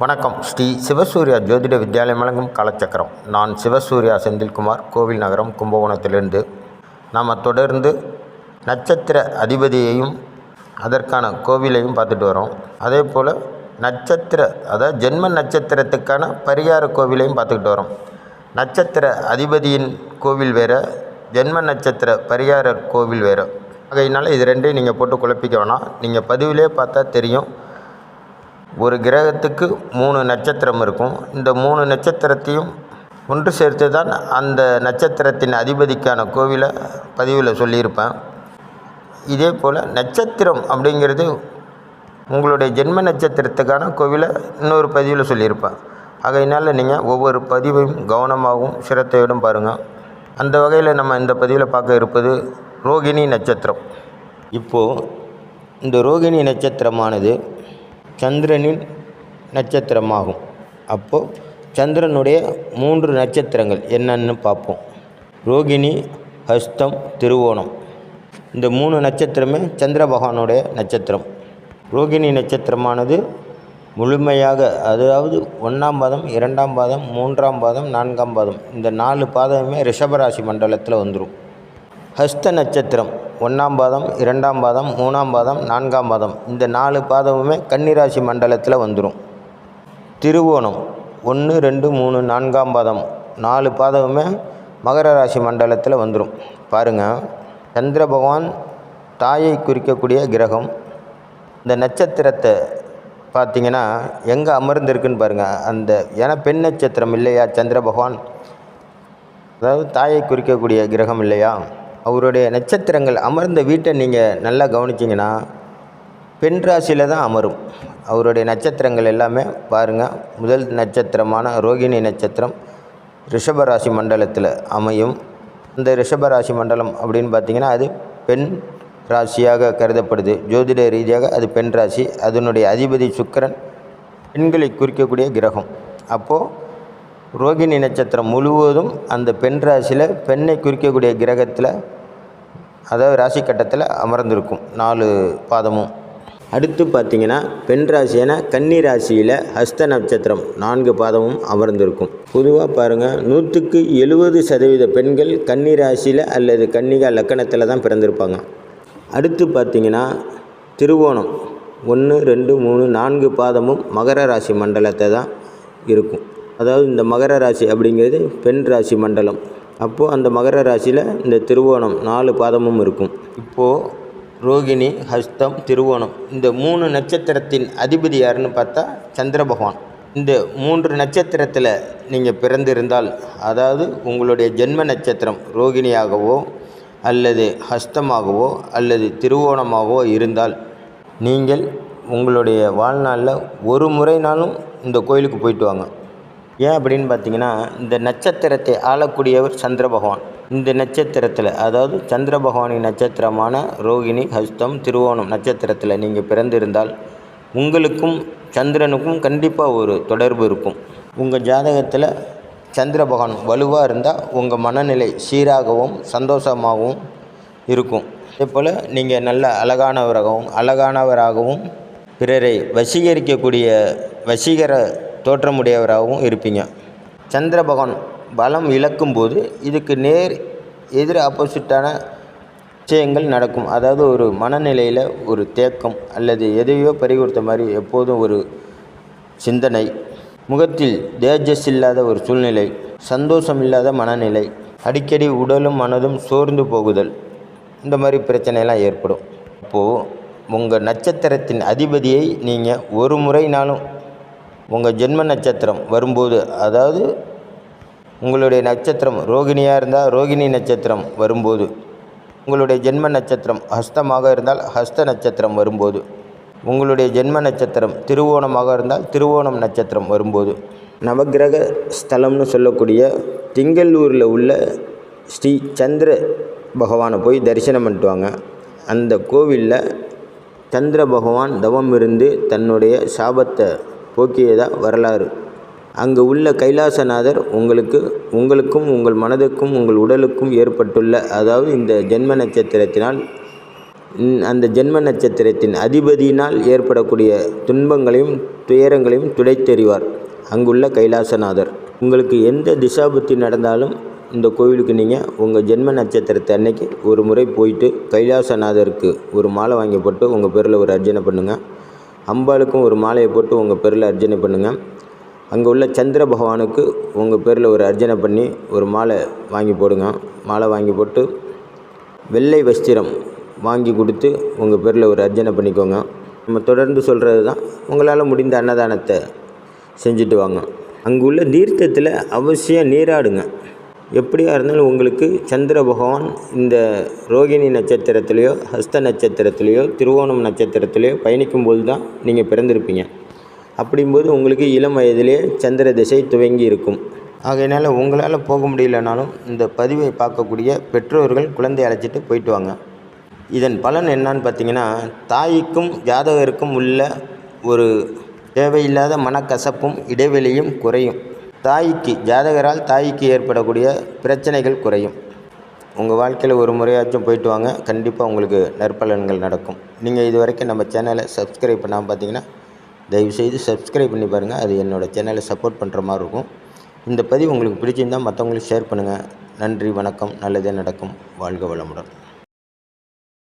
வணக்கம். ஸ்ரீ சிவசூர்யா ஜோதிட வித்யாலயம் வழங்கும் காலச்சக்கரம். நான் சிவசூர்யா செந்தில்குமார், கோவில் நகரம், கும்பகோணத்திலிருந்து. நாம் தொடர்ந்து நட்சத்திர அதிபதியையும் அதற்கான கோவிலையும் பார்த்துட்டு வரோம். அதே போல் அதாவது ஜென்ம நட்சத்திரத்துக்கான பரிகார கோவிலையும் பார்த்துக்கிட்டு வரோம். நட்சத்திர அதிபதியின் கோவில் வேறு, ஜென்ம நட்சத்திர பரிகார கோவில் வேறு. ஆகையினால இது ரெண்டையும் நீங்கள் போட்டு குழப்பிக்க வேணாம். நீங்கள் பதிவிலே பார்த்தா தெரியும். ஒரு கிரகத்துக்கு 3 நட்சத்திரம் இருக்கும். இந்த 3 நட்சத்திரத்தையும் ஒன்று சேர்த்து தான் அந்த நட்சத்திரத்தின் அதிபதிக்கான கோவிலை பதிவில் சொல்லியிருப்பேன். இதே போல் நட்சத்திரம் அப்படிங்கிறது உங்களுடைய ஜென்ம நட்சத்திரத்துக்கான கோவிலை இன்னொரு பதிவில் சொல்லியிருப்பேன். ஆகையினால் நீங்கள் ஒவ்வொரு பதிவையும் கவனமாகவும் சிரத்தையோடும் பாருங்கள். அந்த வகையில் நம்ம இந்த பதிவில் பார்க்க இருப்பது ரோகிணி நட்சத்திரம். இப்போது இந்த ரோகிணி நட்சத்திரமானது சந்திரனின் நட்சத்திரமாகும். அப்போது சந்திரனுடைய 3 நட்சத்திரங்கள் என்னன்னு பார்ப்போம். ரோகிணி, ஹஸ்தம், திருவோணம். இந்த 3 நட்சத்திரமே சந்திர பகவானுடைய நட்சத்திரம். ரோகிணி நட்சத்திரமானது முழுமையாக, அதாவது 1ஆம் பாதம், 2ஆம் பாதம், 3ஆம் பாதம், 4ஆம் பாதம், இந்த 4 பாதமுமே ரிஷபராசி மண்டலத்தில் வந்துடும். ஹஸ்த நட்சத்திரம் 1ஆம் பாதம், 2ஆம் பாதம், 3ஆம் பாதம், 4ஆம் பாதம், இந்த 4 பாதமுமே கன்னிராசி மண்டலத்தில் வந்துடும். திருவோணம் 1, 2, 3, 4ஆம் பாதம் 4 பாதமுமே மகர ராசி மண்டலத்தில் வந்துடும். பாருங்கள், சந்திர பகவான் தாயை குறிக்கக்கூடிய கிரகம். இந்த நட்சத்திரத்தை பார்த்திங்கன்னா எங்கே அமர்ந்திருக்குன்னு பாருங்கள். ஏன்னா பெண் நட்சத்திரம் இல்லையா சந்திர பகவான், அதாவது தாயை குறிக்கக்கூடிய கிரகம் இல்லையா. அவருடைய நட்சத்திரங்கள் அமர்ந்த வீட்டை நீங்கள் நல்லா கவனிச்சிங்கன்னா பெண் ராசியில் தான் அமரும். அவருடைய நட்சத்திரங்கள் எல்லாமே பாருங்கள். முதல் நட்சத்திரமான ரோகிணி நட்சத்திரம் ரிஷபராசி மண்டலத்தில் அமையும். இந்த ரிஷபராசி மண்டலம் அப்படின்னு பார்த்திங்கன்னா அது பெண் ராசியாக கருதப்படுது. ஜோதிட ரீதியாக அது பெண் ராசி. அதனுடைய அதிபதி சுக்கிரன், பெண்களை குறிக்கக்கூடிய கிரகம். அப்போது ரோகிணி நட்சத்திரம் முழுவதும் அந்த பெண் ராசியில் பெண்ணை குறிக்கக்கூடிய கிரகத்தில், அதாவது ராசி கட்டத்தில் அமர்ந்திருக்கும் 4 பாதமும். அடுத்து பார்த்திங்கன்னா பெண் ராசியான கன்னி ராசியில் ஹஸ்த நட்சத்திரம் 4 பாதமும் அமர்ந்திருக்கும். பொதுவாக பாருங்கள், 100க்கு 70% பெண்கள் கன்னி ராசியில் அல்லது கன்னிகா லக்கணத்தில் தான் பிறந்திருப்பாங்க. அடுத்து பார்த்திங்கன்னா திருவோணம் 1, 2, 3, 4 பாதமும் மகர ராசி மண்டலத்தை தான் இருக்கும். அதாவது இந்த மகர ராசி அப்படிங்கிறது பெண் ராசி மண்டலம். அப்போது அந்த மகர ராசியில் இந்த திருவோணம் 4 பாதமும் இருக்கும். இப்போது ரோகிணி, ஹஸ்தம், திருவோணம் இந்த 3 நட்சத்திரத்தின் அதிபதி யாருன்னு பார்த்தா சந்திர பகவான். இந்த 3 நட்சத்திரத்தில் நீங்கள் பிறந்திருந்தால், அதாவது உங்களுடைய ஜென்ம நட்சத்திரம் ரோகிணியாகவோ அல்லது ஹஸ்தமாகவோ அல்லது திருவோணமாகவோ இருந்தால் நீங்கள் உங்களுடைய வாழ்நாளில் ஒரு முறைனாலும் இந்த கோயிலுக்கு போயிட்டு வாங்க. ஏன் அப்படின்னு பார்த்தீங்கன்னா, இந்த நட்சத்திரத்தை ஆளக்கூடியவர் சந்திர பகவான். இந்த நட்சத்திரத்தில், அதாவது சந்திர பகவானின் நட்சத்திரமான ரோகிணி, ஹஸ்தம், திருவோணம் நட்சத்திரத்தில் நீங்கள் பிறந்திருந்தால் உங்களுக்கும் சந்திரனுக்கும் கண்டிப்பாக ஒரு தொடர்பு இருக்கும். உங்கள் ஜாதகத்தில் சந்திர பகவான் வலுவாக இருந்தால் உங்கள் மனநிலை சீராகவும் சந்தோஷமாகவும் இருக்கும். அதே போல் நீங்கள் நல்ல அழகானவராகவும் பிறரை வசீகரிக்கக்கூடிய வசீகர தோற்றமுடையவராகவும் இருப்பீங்க. சந்திர பகவான் பலம் இழக்கும்போது இதுக்கு எதிர் ஆப்போசிட்டான விஷயங்கள் நடக்கும். அதாவது ஒரு மனநிலையில் ஒரு தேக்கம் அல்லது எதையோ பறிகொடுத்த மாதிரி எப்போதும் ஒரு சிந்தனை, முகத்தில் தேஜஸ் இல்லாத ஒரு சூழ்நிலை, சந்தோஷம் இல்லாத மனநிலை, அடிக்கடி உடலும் மனதும் சோர்ந்து போகுதல், இந்த மாதிரி பிரச்சனையெல்லாம் ஏற்படும். அப்போது உங்கள் நட்சத்திரத்தின் அதிபதியை நீங்கள் ஒரு முறைனாலும் உங்கள் ஜென்ம நட்சத்திரம் வரும்போது, அதாவது உங்களுடைய நட்சத்திரம் ரோகிணியாக இருந்தால் ரோகிணி நட்சத்திரம் வரும்போது, உங்களுடைய ஜென்ம நட்சத்திரம் ஹஸ்தமாக இருந்தால் ஹஸ்த நட்சத்திரம் வரும்போது, உங்களுடைய ஜென்ம நட்சத்திரம் திருவோணமாக இருந்தால் திருவோணம் நட்சத்திரம் வரும்போது, நவகிரக ஸ்தலம்னு சொல்லக்கூடிய திங்களூரில் உள்ள ஸ்ரீ சந்திர பகவானை போய் தரிசனம் பண்ணிட்டு வாங்க. அந்த கோவிலில் சந்திர பகவான் தவம் இருந்து தன்னுடைய சாபத்தை போக்கியதாக வரலாறு. அங்கு உள்ள கைலாசநாதர் உங்களுக்கும் உங்கள் மனதுக்கும் உங்கள் உடலுக்கும் ஏற்பட்டுள்ள, அதாவது இந்த ஜென்ம நட்சத்திரத்தினால் அந்த ஜென்ம நட்சத்திரத்தின் அதிபதியினால் ஏற்படக்கூடிய துன்பங்களையும் துயரங்களையும் துடைத்தெறிவார் அங்குள்ள கைலாசநாதர். உங்களுக்கு எந்த திசாபுத்தி நடந்தாலும் இந்த கோவிலுக்கு நீங்கள் உங்கள் ஜென்ம நட்சத்திரத்தை அன்னைக்கு ஒரு முறை போயிட்டு கைலாசநாதருக்கு ஒரு மாலை வாங்கி போட்டு உங்கள் பேரில் ஒரு அர்ச்சனை பண்ணுங்கள். அம்பாளுக்கும் ஒரு மாலையை போட்டு உங்கள் பேரில் அர்ச்சனை பண்ணுங்கள். அங்கே உள்ள சந்திர பகவானுக்கு உங்கள் பேரில் ஒரு அர்ச்சனை பண்ணி ஒரு மாலை வாங்கி போடுங்க. மாலை வாங்கி போட்டு வெள்ளை வஸ்திரம் வாங்கி கொடுத்து உங்கள் பேரில் ஒரு அர்ச்சனை பண்ணிக்கோங்க. நம்ம தொடர்ந்து சொல்கிறது தான், உங்களால் முடிந்த அன்னதானத்தை செஞ்சுட்டு வாங்க. அங்கே உள்ள தீர்த்தத்தில் அவசியம் நீராடுங்க. எப்படியா இருந்தாலும் உங்களுக்கு சந்திர பகவான் இந்த ரோகிணி நட்சத்திரத்துலேயோ ஹஸ்த நட்சத்திரத்துலேயோ திருவோணம் நட்சத்திரத்துலேயோ பயணிக்கும்போது தான் நீங்கள் பிறந்திருப்பீங்க. அப்படிங்கும்போது உங்களுக்கு இளம் வயதிலே சந்திர திசை துவங்கி இருக்கும். ஆகையினால் உங்களால் போக முடியலனாலும் இந்த பதிவை பார்க்கக்கூடிய பெற்றோர்கள் குழந்தை அழைச்சிட்டு போயிட்டு வாங்க. இதன் பலன் என்னான்னு பார்த்தீங்கன்னா, தாய்க்கும் ஜாதகருக்கும் உள்ள ஒரு தேவையில்லாத மனக்கசப்பும் இடைவெளியும் குறையும். ஜாதகரால் தாய்க்கு ஏற்படக்கூடிய பிரச்சனைகள் குறையும். உங்கள் வாழ்க்கையில் ஒரு முறையாச்சும் போயிட்டு வாங்க, கண்டிப்பாக உங்களுக்கு நற்பலன்கள் நடக்கும். நீங்கள் இது வரைக்கும் நம்ம சேனலை சப்ஸ்கிரைப் பண்ணாமல் பார்த்தீங்கன்னா தயவுசெய்து சப்ஸ்கிரைப் பண்ணி பாருங்கள். அது என்னோடய சேனலை சப்போர்ட் பண்ணுற மாதிரி இருக்கும். இந்த பதிவு உங்களுக்கு பிடிச்சிருந்தால் மற்றவங்களுக்கு ஷேர் பண்ணுங்கள். நன்றி, வணக்கம். நல்லதே நடக்கும். வாழ்க வளமுடன்.